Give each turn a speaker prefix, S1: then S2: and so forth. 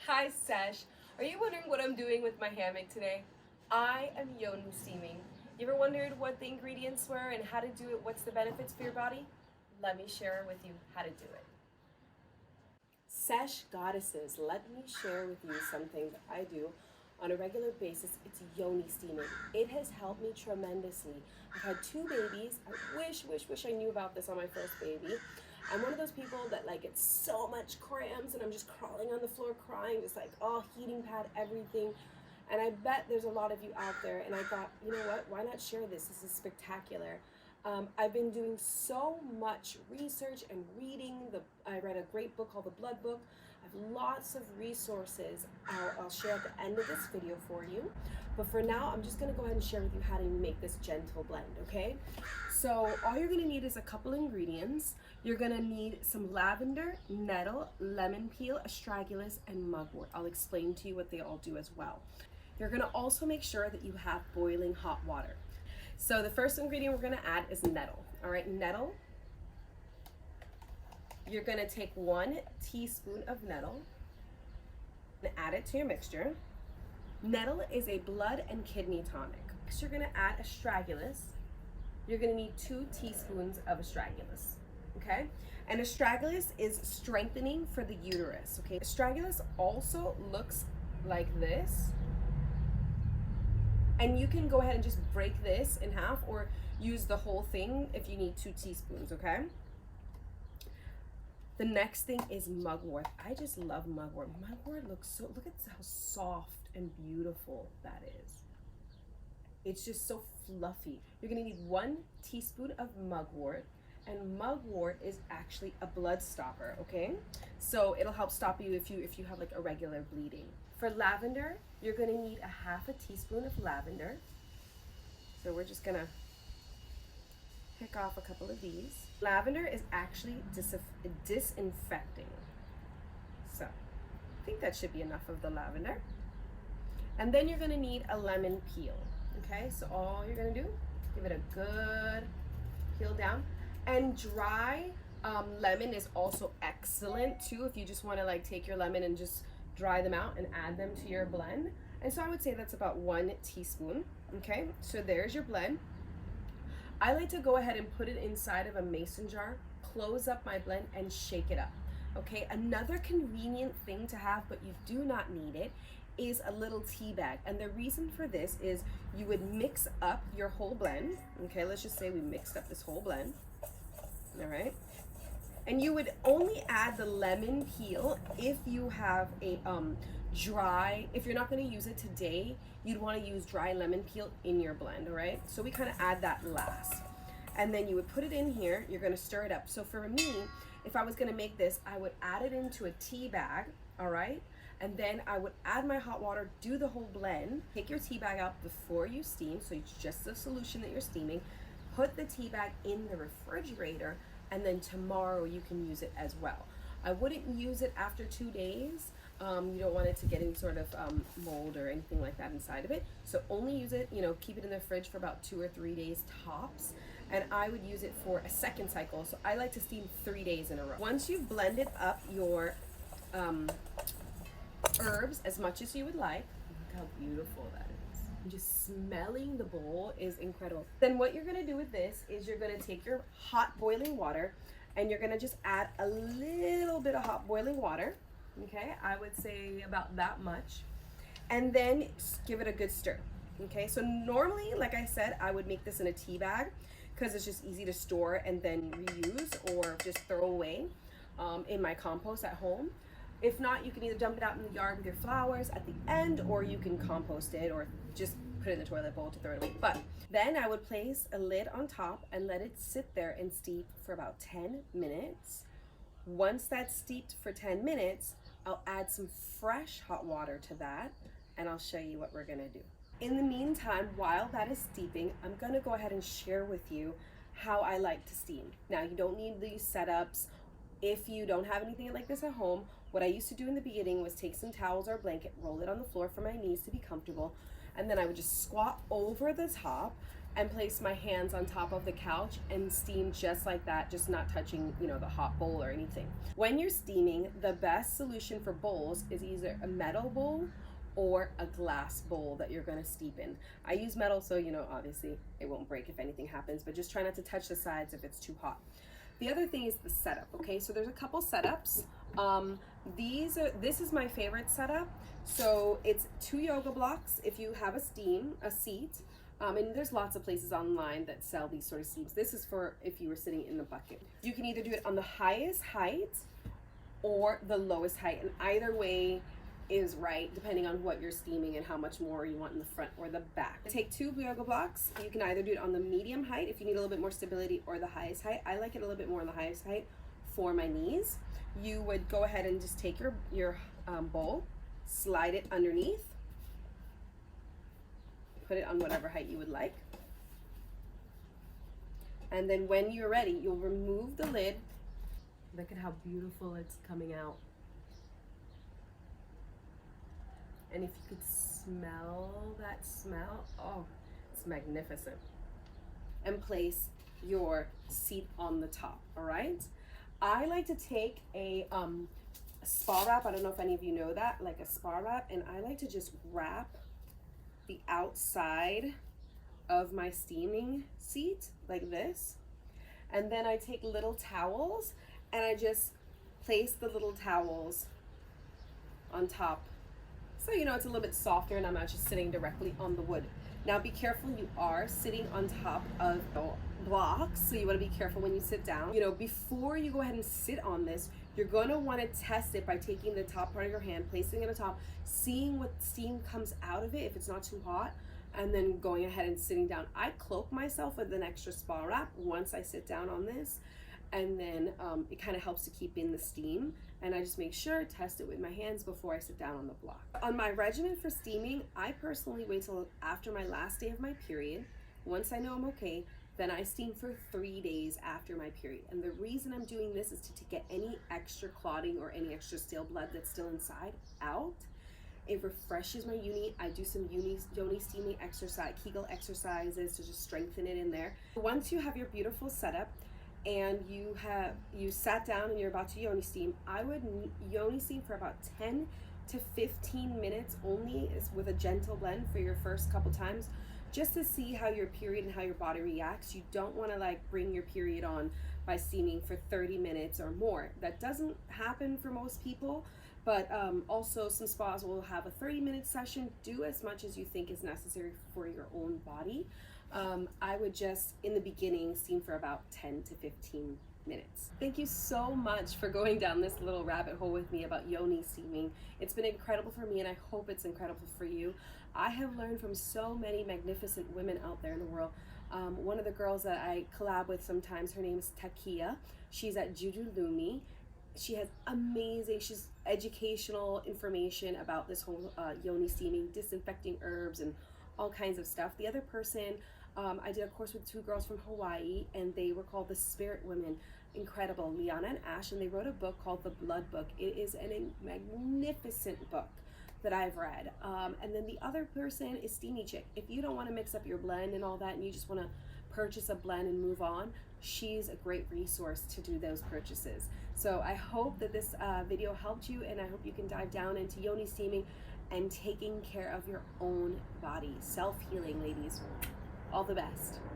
S1: Hi Sesh, are you wondering what I'm doing with my hammock today? I am YONI steaming. You ever wondered what the ingredients were and how to do it? What's the benefits for your body? Let me share with you how to do it. Sesh goddesses, let me share with you something that I do on a regular basis. It's YONI steaming. It has helped me tremendously. I've had 2 babies. I wish I knew about this on my first baby. I'm one of those people that like gets so much cramps and I'm just crawling on the floor crying, just like, oh, heating pad, everything. And I bet there's a lot of you out there, and I thought, you know what, why not share this? This is spectacular. I've been doing so much research and reading. I read a great book called The Blood Book. I have lots of resources I'll share at the end of this video for you. But for now, I'm just gonna go ahead and share with you how to make this gentle blend, okay? So all you're gonna need is a couple ingredients. You're gonna need some lavender, nettle, lemon peel, astragalus, and mugwort. I'll explain to you what they all do as well. You're gonna also make sure that you have boiling hot water. So the first ingredient we're gonna add is nettle. All right, nettle. You're gonna take 1 teaspoon of nettle and add it to your mixture. Nettle is a blood and kidney tonic. Next, you're gonna add astragalus. You're gonna need 2 teaspoons of astragalus, okay? And astragalus is strengthening for the uterus, okay? Astragalus also looks like this. And you can go ahead and just break this in half or use the whole thing if you need 2 teaspoons, okay? The next thing is mugwort. I just love mugwort. Mugwort looks so, look at how soft and beautiful that is. It's just so fluffy. You're gonna need 1 teaspoon of mugwort, and mugwort is actually a blood stopper, okay? So it'll help stop you if you have like irregular bleeding. For lavender, you're gonna need a 1/2 teaspoon of lavender. So we're just gonna pick off a couple of these. Lavender is actually disinfecting. So I think that should be enough of the lavender. And then you're gonna need a lemon peel, okay? So all you're gonna do, give it a good peel down. And dry lemon is also excellent too, if you just wanna like take your lemon and just dry them out and add them to your blend. And so I would say that's about 1 teaspoon, okay? So there's your blend. I like to go ahead and put it inside of a mason jar, close up my blend, and shake it up, okay? Another convenient thing to have, but you do not need it, is a little tea bag. And the reason for this is you would mix up your whole blend, okay? Let's just say we mixed up this whole blend, all right? And you would only add the lemon peel if you have a dry, if you're not gonna use it today, you'd wanna use dry lemon peel in your blend, all right? So we kinda add that last. And then you would put it in here, you're gonna stir it up. So for me, if I was gonna make this, I would add it into a tea bag, all right? And then I would add my hot water, do the whole blend, take your tea bag out before you steam, so it's just the solution that you're steaming, put the tea bag in the refrigerator, and then tomorrow you can use it as well. I wouldn't use it after 2 days. You don't want it to get any sort of mold or anything like that inside of it. So only use it, you know, keep it in the fridge for about 2 or 3 days tops. And I would use it for a second cycle. So I like to steam 3 days in a row. Once you've blended up your herbs as much as you would like, look how beautiful that is. Just smelling the bowl is incredible. Then what you're gonna do with this is you're gonna take your hot boiling water and you're gonna just add a little bit of hot boiling water, okay? I would say about that much. And then give it a good stir, okay? So normally, like I said, I would make this in a tea bag because it's just easy to store and then reuse or just throw away in my compost at home. If not, you can either dump it out in the yard with your flowers at the end, or you can compost it or just put it in the toilet bowl to throw it away. But then I would place a lid on top and let it sit there and steep for about 10 minutes. Once that's steeped for 10 minutes, I'll add some fresh hot water to that and I'll show you what we're gonna do. In the meantime, while that is steeping, I'm gonna go ahead and share with you how I like to steam. Now, you don't need these setups. If you don't have anything like this at home, what I used to do in the beginning was take some towels or a blanket, roll it on the floor for my knees to be comfortable, and then I would just squat over the top and place my hands on top of the couch and steam just like that, just not touching, you know, the hot bowl or anything. When you're steaming, the best solution for bowls is either a metal bowl or a glass bowl that you're going to steep in. I use metal, so you know, obviously it won't break if anything happens, but just try not to touch the sides if it's too hot. The other thing is the setup, okay? So there's a couple setups. This is my favorite setup. So it's 2 yoga blocks if you have a seat. And there's lots of places online that sell these sort of seats. This is for if you were sitting in the bucket. You can either do it on the highest height or the lowest height, and either way is right depending on what you're steaming and how much more you want in the front or the back. Take 2 yoga blocks. You can either do it on the medium height if you need a little bit more stability, or the highest height. I like it a little bit more on the highest height for my knees. You would go ahead and just take your bowl, slide it underneath, put it on whatever height you would like, and then when you're ready, you'll remove the lid. Look at how beautiful it's coming out. And if you could smell that smell, oh, it's magnificent. And place your seat on the top, all right? I like to take a spa wrap. I don't know if any of you know that, like a spa wrap, and I like to just wrap the outside of my steaming seat like this. And then I take little towels and I just place the little towels on top. So, you know, it's a little bit softer and I'm not just sitting directly on the wood. Now be careful, you are sitting on top of blocks, so you want to be careful when you sit down. You know, before you go ahead and sit on this, you're going to want to test it by taking the top part of your hand, placing it on top, seeing what steam comes out of it if it's not too hot, and then going ahead and sitting down. I cloak myself with an extra spa wrap once I sit down on this, and then it kind of helps to keep in the steam. And I just make sure, test it with my hands before I sit down on the block. On my regimen for steaming, I personally wait till after my last day of my period. Once I know I'm okay, then I steam for 3 days after my period. And the reason I'm doing this is to get any extra clotting or any extra stale blood that's still inside out. It refreshes my yoni. I do some yoni steaming exercise, Kegel exercises to just strengthen it in there. Once you have your beautiful setup, and you sat down and you're about to yoni steam, I would yoni steam for about 10 to 15 minutes only, with a gentle blend for your first couple times, just to see how your period and how your body reacts. You don't want to like bring your period on by steaming for 30 minutes or more. That doesn't happen for most people, but also some spas will have a 30-minute session. Do as much as you think is necessary for your own body. I would just, in the beginning, steam for about 10 to 15 minutes. Thank you so much for going down this little rabbit hole with me about yoni steaming. It's been incredible for me, and I hope it's incredible for you. I have learned from so many magnificent women out there in the world. One of the girls that I collab with sometimes, her name is Takia. She's at Juju Lumi. She has she's educational information about this whole yoni steaming, disinfecting herbs, and all kinds of stuff. The other person, I did a course with 2 girls from Hawaii, and they were called the Spirit Women. Incredible, Liana and Ash, and they wrote a book called The Blood Book. It is a magnificent book that I've read. And then the other person is Steamy Chick. If you don't want to mix up your blend and all that, and you just want to purchase a blend and move on, she's a great resource to do those purchases. So I hope that this video helped you, and I hope you can dive down into yoni steaming and taking care of your own body. Self-healing, ladies. All the best.